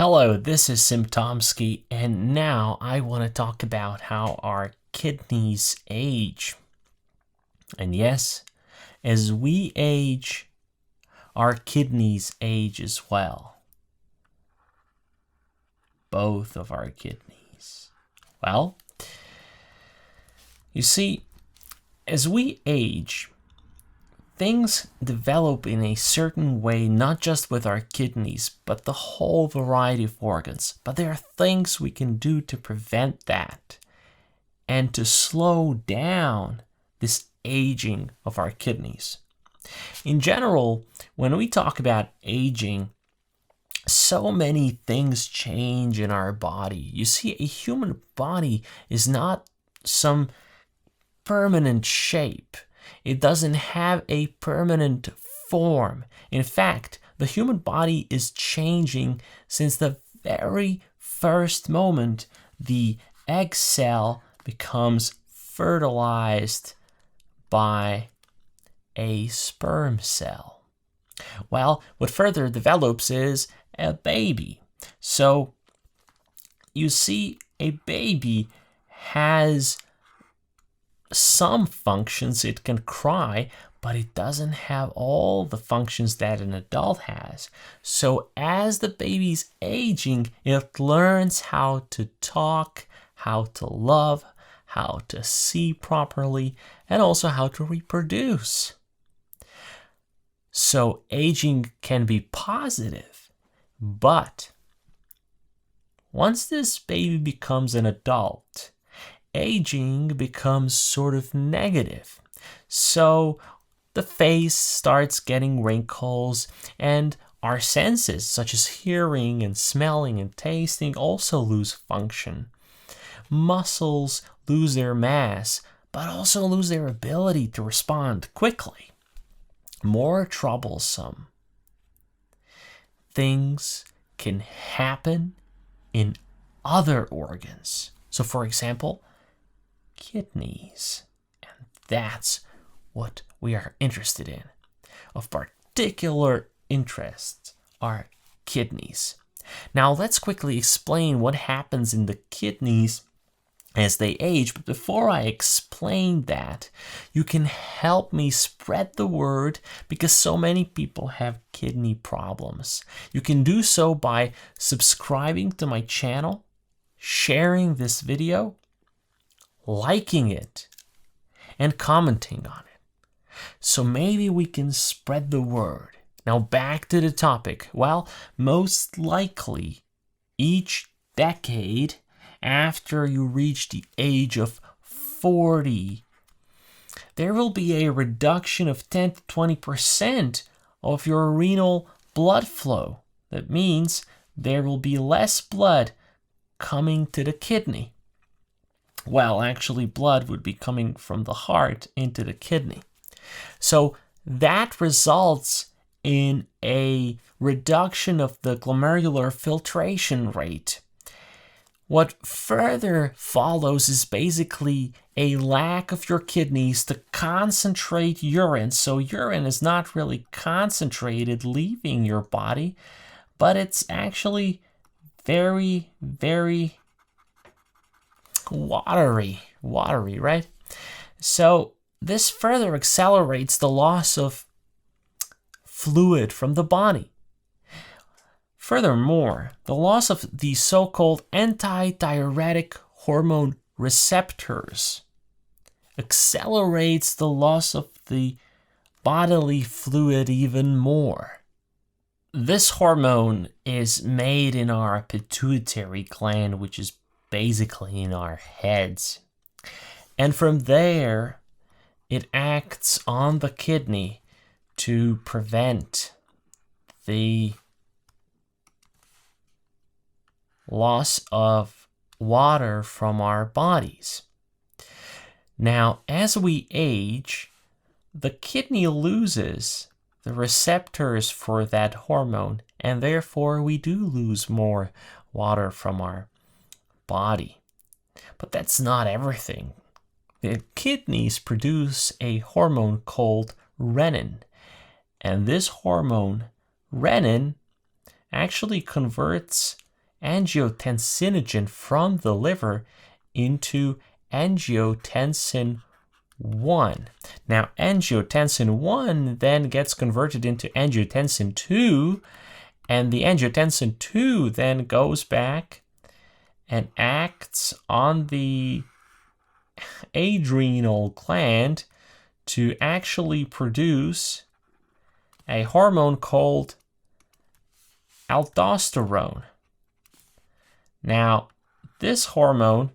Hello, this is Symptomsky, and now I want to talk about how our kidneys age. And yes, as we age, our kidneys age as well. Both of our kidneys. Well, you see, as we age, things develop in a certain way, not just with our kidneys, but the whole variety of organs. But there are things we can do to prevent that and to slow down this aging of our kidneys. In general, when we talk about aging, so many things change in our body. You see, a human body is not some permanent shape. It doesn't have a permanent form. In fact, the human body is changing since the very first moment the egg cell becomes fertilized by a sperm cell. Well, what further develops is a baby. So, you see, a baby has some functions. It can cry, but it doesn't have all the functions that an adult has. So as the baby's aging, it learns how to talk, how to love, how to see properly, and also how to reproduce. So aging can be positive, but once this baby becomes an adult, aging becomes sort of negative. So the face starts getting wrinkles, and our senses, such as hearing and smelling and tasting, also lose function. Muscles lose their mass, but also lose their ability to respond quickly. More troublesome things can happen in other organs. So, for example, kidneys. And that's what we are interested in. Of particular interest are kidneys. Now let's quickly explain what happens in the kidneys as they age. But before I explain that, you can help me spread the word, because so many people have kidney problems. You can do so by subscribing to my channel, sharing this video, liking it, and commenting on it. So maybe we can spread the word. Now back to the topic. Well, most likely each decade after you reach the age of 40, there will be a reduction of 10 to 20% of your renal blood flow. That means there will be less blood coming to the kidney. Well, actually, blood would be coming from the heart into the kidney. So that results in a reduction of the glomerular filtration rate. What further follows is basically a lack of your kidneys to concentrate urine. So urine is not really concentrated leaving your body, but it's actually very, very watery, right? So this further accelerates the loss of fluid from the body. Furthermore, the loss of the so-called antidiuretic hormone receptors accelerates the loss of the bodily fluid even more. This hormone is made in our pituitary gland, which is basically in our heads. And from there, it acts on the kidney to prevent the loss of water from our bodies. Now, as we age, the kidney loses the receptors for that hormone, and therefore we do lose more water from our body. But that's not everything. The kidneys produce a hormone called renin, and this hormone, renin, actually converts angiotensinogen from the liver into angiotensin 1. Now, angiotensin 1 then gets converted into angiotensin 2, and the angiotensin 2 then goes back and acts on the adrenal gland to actually produce a hormone called aldosterone. Now, this hormone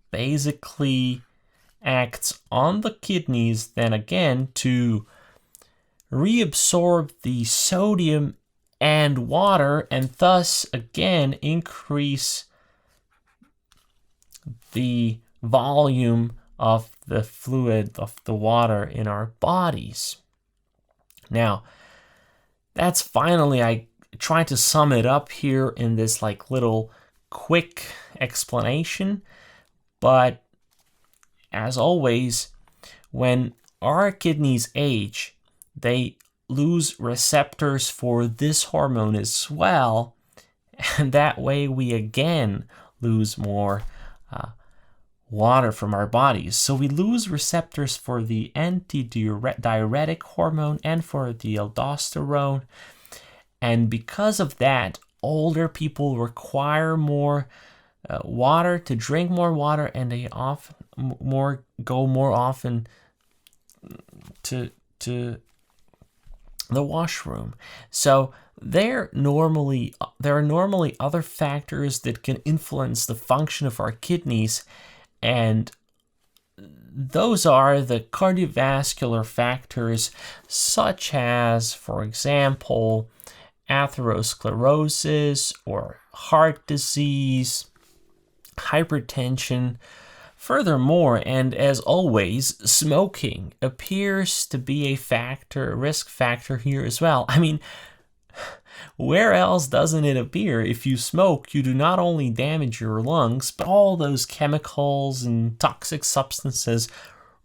basically acts on the kidneys then again to reabsorb the sodium and water, and thus again increase the volume of the fluid, of the water in our bodies. Now, that's finally, I tried to sum it up here in this little quick explanation, but as always, when our kidneys age, they lose receptors for this hormone as well, and that way we again lose more water from our bodies. So we lose receptors for the antidiuretic hormone and for the aldosterone, and because of that, older people require more water, to drink more water, and they go more often to the washroom. So there are normally other factors that can influence the function of our kidneys, and those are the cardiovascular factors, such as, for example, atherosclerosis or heart disease, hypertension. Furthermore, and as always, smoking appears to be a risk factor here as well. I mean, where else doesn't it appear? If you smoke, you do not only damage your lungs, but all those chemicals and toxic substances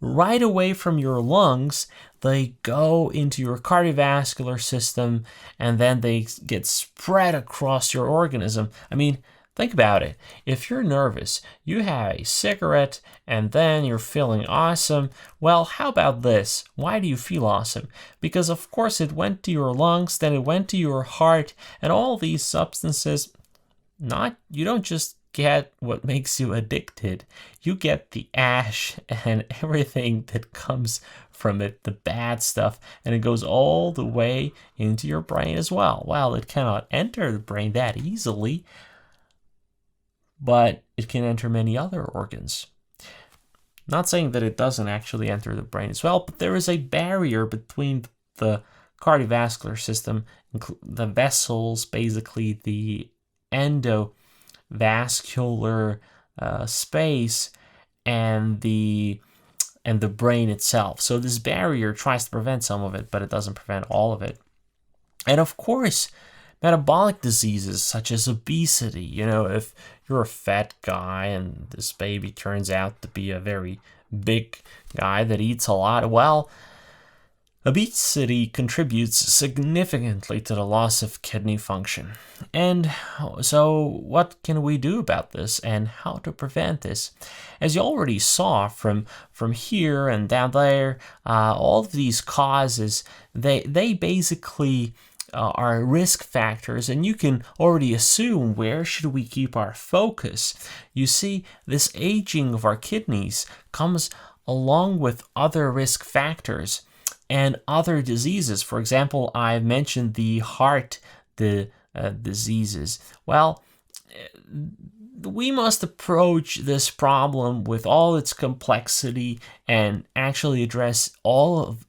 right away from your lungs, they go into your cardiovascular system, and then they get spread across your organism. I mean, think about it. If you're nervous, you have a cigarette, and then you're feeling awesome. Well, how about this? Why do you feel awesome? Because, of course, it went to your lungs, then it went to your heart, and all these substances, you don't just get what makes you addicted. You get the ash and everything that comes from it, the bad stuff, and it goes all the way into your brain as well. Well, it cannot enter the brain that easily, but it can enter many other organs. Not saying that it doesn't actually enter the brain as well, but there is a barrier between the cardiovascular system, the vessels, basically the endovascular space, and the brain itself. So this barrier tries to prevent some of it, but it doesn't prevent all of it. And of course, metabolic diseases such as obesity. If you're a fat guy and this baby turns out to be a very big guy that eats a lot, well, obesity contributes significantly to the loss of kidney function. And so what can we do about this, and how to prevent this? As you already saw from here and down there, all of these causes, they basically are risk factors, and you can already assume where should we keep our focus. You see, this aging of our kidneys comes along with other risk factors and other diseases. For example, I mentioned the heart diseases. Well, we must approach this problem with all its complexity and actually address all of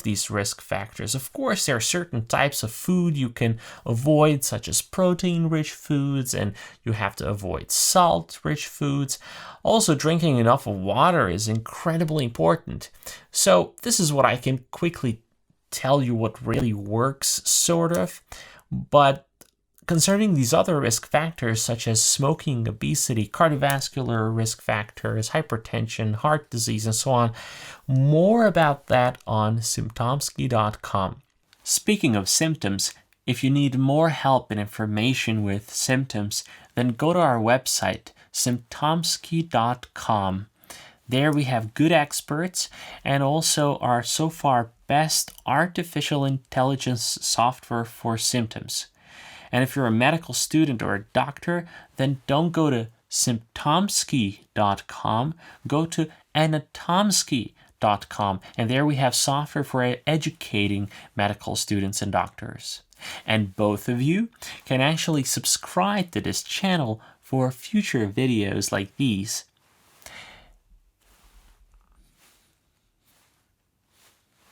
these risk factors. Of course, there are certain types of food you can avoid, such as protein-rich foods, and you have to avoid salt-rich foods. Also, drinking enough water is incredibly important. So this is what I can quickly tell you what really works, sort of. But concerning these other risk factors, such as smoking, obesity, cardiovascular risk factors, hypertension, heart disease, and so on, more about that on Symptomsky.com. Speaking of symptoms, If you need more help and information with symptoms, then go to our website, Symptomsky.com. There we have good experts and also our so far best artificial intelligence software for symptoms. And if you're a medical student or a doctor, then don't go to Symptomsky.com, go to Anatomsky.com, and there we have software for educating medical students and doctors. And both of you can actually subscribe to this channel for future videos like these.